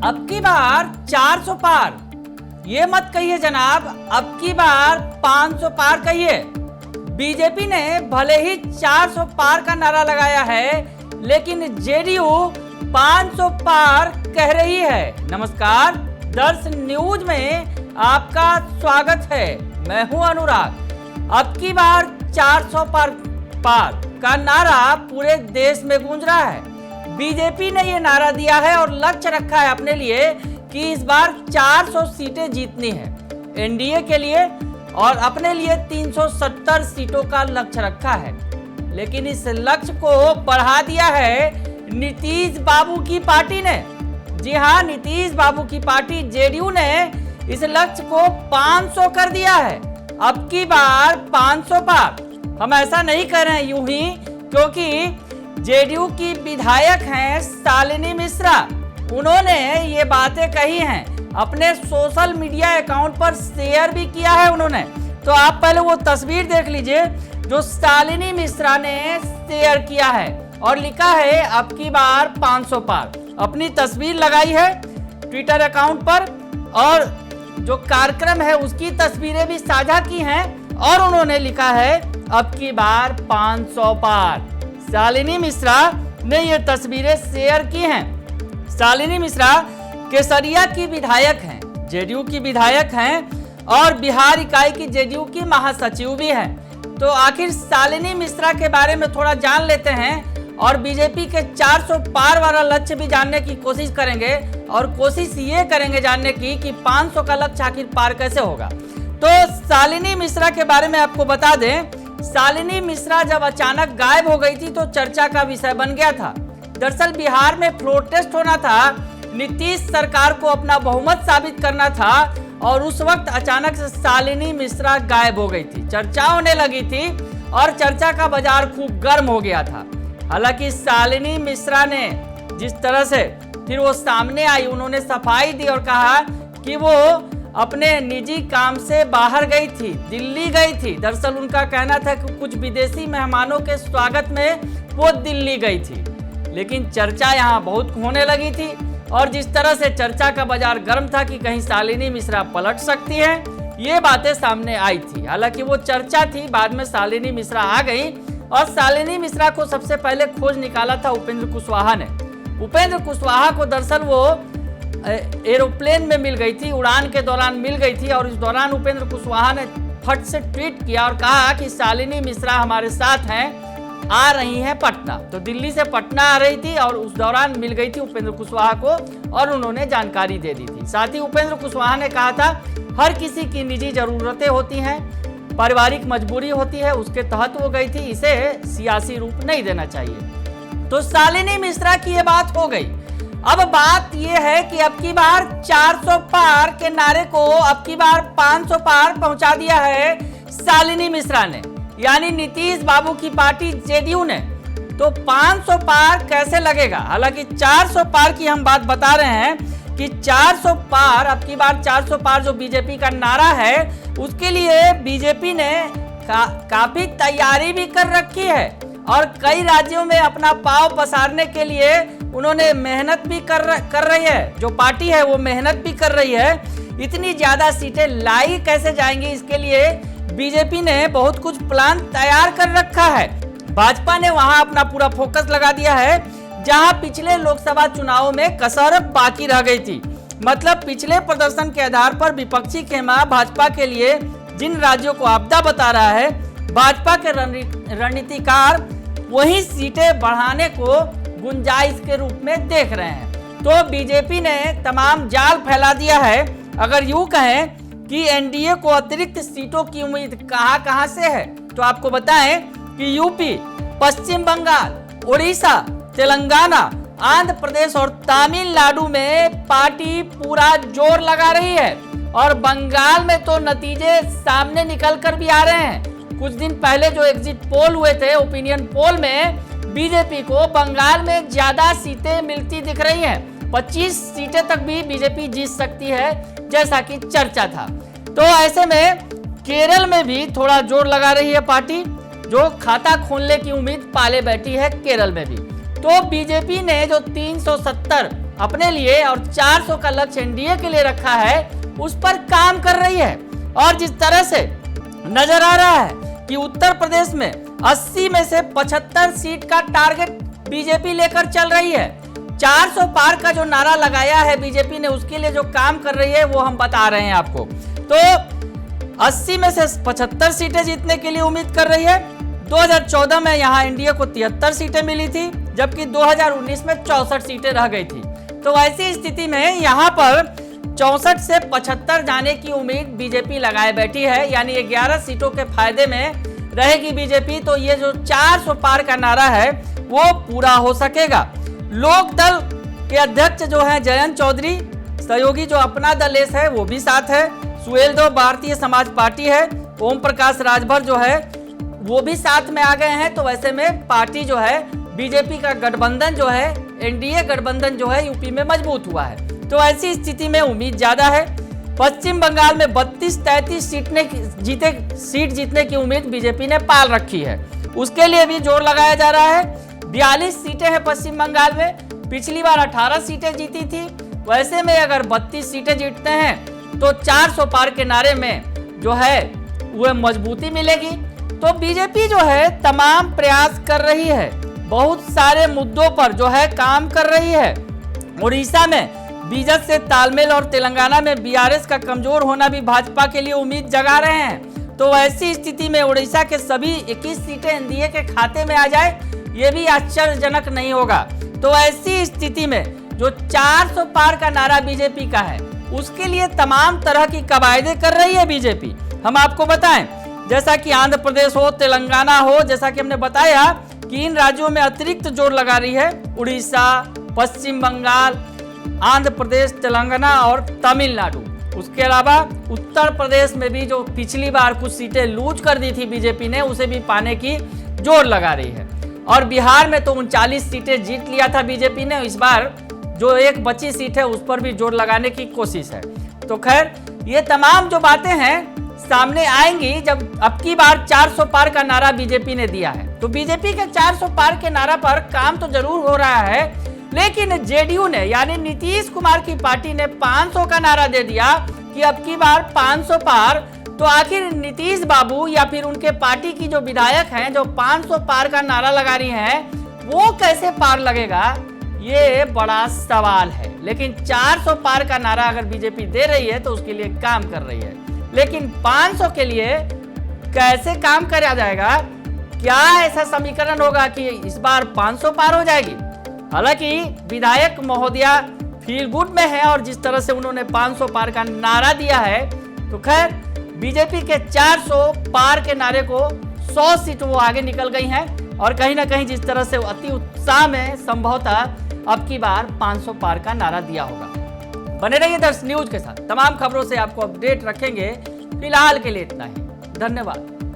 अब की बार 400 पार, ये मत कहिए जनाब, अब की बार 500 पार कहिए। बीजेपी ने भले ही 400 पार का नारा लगाया है, लेकिन जेडीयू 500 पार कह रही है। नमस्कार, दर्श न्यूज में आपका स्वागत है। मैं हूं अनुराग। अब की बार 400 पार का नारा पूरे देश में गूंज रहा है। बीजेपी ने ये नारा दिया है और लक्ष्य रखा है अपने लिए कि इस बार 400 सीटें जीतनी है एनडीए के लिए, और अपने लिए 370 सीटों का लक्ष्य रखा है। लेकिन इस लक्ष्य को बढ़ा दिया है नीतीश बाबू की पार्टी ने। जी हां, नीतीश बाबू की पार्टी जेडीयू ने इस लक्ष्य को 500 कर दिया है। अब की बार 500 पार। हम ऐसा नहीं कर रहे हैं यूं ही, क्योंकि जेडीयू की विधायक हैं शालिनी मिश्रा। उन्होंने ये बातें कही हैं, अपने सोशल मीडिया अकाउंट पर शेयर भी किया है उन्होंने। तो आप पहले वो तस्वीर देख लीजिए जो शालिनी मिश्रा ने शेयर किया है, और लिखा है अब की बार 500 पार। अपनी तस्वीर लगाई है ट्विटर अकाउंट पर, और जो कार्यक्रम है उसकी तस्वीरें भी साझा की हैं, और उन्होंने लिखा है अब की बार 500 पार। शालिनी मिश्रा ने ये तस्वीरें शेयर की हैं। शालिनी मिश्रा केसरिया की विधायक हैं, जेडीयू की विधायक हैं, और बिहार इकाई की जेडीयू की महासचिव भी हैं। तो आखिर शालिनी मिश्रा के बारे में थोड़ा जान लेते हैं, और बीजेपी के 400 पार वाला लक्ष्य भी जानने की कोशिश करेंगे, और कोशिश ये करेंगे जानने की कि 500 का लक्ष्य आखिर पार कैसे होगा। तो शालिनी मिश्रा के बारे में आपको बता दें, शालिनी मिश्रा जब अचानक गायब हो गई थी तो चर्चा का विषय बन गया था। दरअसल बिहार में प्रोटेस्ट होना था, नीतीश सरकार को अपना बहुमत साबित करना था, और उस वक्त अचानक से शालिनी मिश्रा गायब हो गई थी। चर्चा होने लगी थी और चर्चा का बाजार खूब गर्म हो गया था। हालांकि शालिनी मिश्रा ने जिस तरह से फिर वो सामने आई, उन्होंने सफाई दी और कहा कि वो अपने निजी काम से बाहर गई थी, दिल्ली गई थी। दरअसल उनका कहना था कि कुछ विदेशी मेहमानों के स्वागत में वो दिल्ली गई थी। लेकिन चर्चा यहाँ बहुत होने लगी थी, और जिस तरह से चर्चा का बाजार गर्म था कि कहीं शालिनी मिश्रा पलट सकती है, ये बातें सामने आई थी। हालांकि वो चर्चा थी, बाद में शालिनी मिश्रा आ गई, और शालिनी मिश्रा को सबसे पहले खोज निकाला था उपेंद्र कुशवाहा ने। उपेंद्र कुशवाहा को दरअसल वो एरोप्लेन में मिल गई थी, उड़ान के दौरान मिल गई थी, और इस दौरान उपेंद्र कुशवाहा ने फट से ट्वीट किया और कहा कि शालिनी मिश्रा हमारे साथ हैं, आ रही हैं पटना। तो दिल्ली से पटना आ रही थी, और उस दौरान मिल गई थी उपेंद्र कुशवाहा को, और उन्होंने जानकारी दे दी थी। साथ ही उपेंद्र कुशवाहा ने कहा था हर किसी की निजी जरूरतें होती हैं, पारिवारिक मजबूरी होती है, उसके तहत वो गई थी, इसे सियासी रूप नहीं देना चाहिए। तो शालिनी मिश्रा की ये बात हो गई। अब बात यह है कि अब की बार 400 पार के नारे को अब की बार 500 पार पहुंचा दिया है शालिनी मिश्रा ने, यानी नीतीश बाबू की पार्टी जेडीयू ने। तो 500 पार कैसे लगेगा? हालांकि 400 पार की हम बात बता रहे हैं कि 400 पार, अब की बार 400 पार जो बीजेपी का नारा है, उसके लिए बीजेपी ने काफी तैयारी भी कर रखी है, और कई राज्यों में अपना पांव पसारने के लिए उन्होंने मेहनत भी कर रही है। जो पार्टी है वो मेहनत भी कर रही है। इतनी ज्यादा सीटें लाई कैसे जाएंगी, इसके लिए बीजेपी ने बहुत कुछ प्लान तैयार कर रखा है। भाजपा ने वहां अपना पूरा फोकस लगा दिया है जहां पिछले लोकसभा चुनाव में कसर बाकी रह गई थी। मतलब पिछले प्रदर्शन के आधार पर विपक्षी खेमा भाजपा के लिए जिन राज्यों को आपदा बता रहा है, भाजपा के रणनीतिकार वही सीटें बढ़ाने को गुंजाइश के रूप में देख रहे हैं। तो बीजेपी ने तमाम जाल फैला दिया है। अगर यूं कहें कि एनडीए को अतिरिक्त सीटों की उम्मीद कहां से है, तो आपको बताएं कि यूपी, पश्चिम बंगाल, उड़ीसा, तेलंगाना, आंध्र प्रदेश और तमिलनाडु में पार्टी पूरा जोर लगा रही है, और बंगाल में तो नतीजे सामने निकल कर भी आ रहे हैं। कुछ दिन पहले जो एग्जिट पोल हुए थे, ओपिनियन पोल में बीजेपी को बंगाल में ज्यादा सीटें मिलती दिख रही हैं। 25 सीटें तक भी बीजेपी जीत सकती है, जैसा कि चर्चा था। तो ऐसे में केरल में भी थोड़ा जोर लगा रही है पार्टी, जो खाता खोलने की उम्मीद पाले बैठी है केरल में भी। तो बीजेपी ने जो 370 अपने लिए और 400 का लक्ष्य एनडीए के लिए रखा है, उस पर काम कर रही है। और जिस तरह से नजर आ रहा है कि उत्तर प्रदेश में 80 में से 75 सीट का टारगेट बीजेपी लेकर चल रही है। 400 पार का जो नारा लगाया है बीजेपी ने, उसके लिए जो काम कर रही है वो हम बता रहे हैं आपको। तो 80 में से 75 सीटें जीतने के लिए उम्मीद कर रही है। 2014 में यहाँ एनडीए को 73 सीटें मिली थी, जबकि 2019 में 64 सीटें रह गई थी। तो ऐसी स्थिति में यहाँ पर 64 से 75 जाने की उम्मीद बीजेपी लगाए बैठी है, यानी 11 सीटों के फायदे में रहेगी बीजेपी। तो ये जो 400 पार का नारा है वो पूरा हो सकेगा। लोक दल के अध्यक्ष जो है जयंत चौधरी, सहयोगी जो अपना दल है वो भी साथ है, सुहेलदेव भारतीय समाज पार्टी है, ओम प्रकाश राजभर जो है वो भी साथ में आ गए हैं। तो वैसे में पार्टी जो है बीजेपी का गठबंधन जो है, एनडीए गठबंधन जो है यूपी में मजबूत हुआ है। तो ऐसी स्थिति में उम्मीद ज्यादा है। पश्चिम बंगाल में 32-33 सीट जीतने की उम्मीद बीजेपी ने पाल रखी है, उसके लिए भी जोर लगाया जा रहा है। 42 सीटें हैं पश्चिम बंगाल में, पिछली बार 18 सीटें जीती थी। वैसे में अगर 32 सीटें जीतते हैं तो 400 पार के नारे में जो है वह मजबूती मिलेगी। तो बीजेपी जो है तमाम प्रयास कर रही है, बहुत सारे मुद्दों पर जो है काम कर रही है। उड़ीसा में बीजेपी से तालमेल और तेलंगाना में बीआरएस का कमजोर होना भी भाजपा के लिए उम्मीद जगा रहे हैं। तो ऐसी स्थिति में उड़ीसा के सभी 21 सीटें एनडीए के खाते में आ जाए, ये भी आश्चर्यजनक नहीं होगा। तो ऐसी स्थिति में जो 400 पार का नारा बीजेपी का है, उसके लिए तमाम तरह की कवायदे कर रही है बीजेपी। हम आपको बताएं, जैसा कि आंध्र प्रदेश हो, तेलंगाना हो, जैसा कि हमने बताया कि इन राज्यों में अतिरिक्त जोर लगा रही है उड़ीसा, पश्चिम बंगाल, आंध्र प्रदेश, तेलंगाना और तमिलनाडु। उसके अलावा उत्तर प्रदेश में भी जो पिछली बार कुछ सीटें लूज कर दी थी बीजेपी ने, उसे भी पाने की जोर लगा रही है। और बिहार में तो 39 सीटें जीत लिया था बीजेपी ने, इस बार जो एक बची सीट है उस पर भी जोर लगाने की कोशिश है। तो खैर ये तमाम जो बातें हैं सामने आएंगी जब अब की बार 400 पार का नारा बीजेपी ने दिया है। तो बीजेपी के 400 पार के नारा पर काम तो जरूर हो रहा है, लेकिन जेडीयू ने यानी नीतीश कुमार की पार्टी ने 500 का नारा दे दिया कि अब की बार 500 पार। तो आखिर नीतीश बाबू या फिर उनके पार्टी की जो विधायक हैं जो 500 पार का नारा लगा रही हैं, वो कैसे पार लगेगा, ये बड़ा सवाल है। लेकिन 400 पार का नारा अगर बीजेपी दे रही है तो उसके लिए काम कर रही है, लेकिन 500 के लिए कैसे काम किया जाएगा, क्या ऐसा समीकरण होगा कि इस बार 500 पार हो जाएगी। हालांकि विधायक महोदया फील गुड में है और जिस तरह से उन्होंने 500 पार का नारा दिया है, तो खैर बीजेपी के 400 पार के नारे को 100 सीट वो आगे निकल गई हैं और कहीं ना कहीं जिस तरह से अति उत्साह में संभवतः अब की बार 500 पार का नारा दिया होगा। बने रहिए दर्श न्यूज के साथ, तमाम खबरों से आपको अपडेट रखेंगे। फिलहाल के लिए इतना ही, धन्यवाद।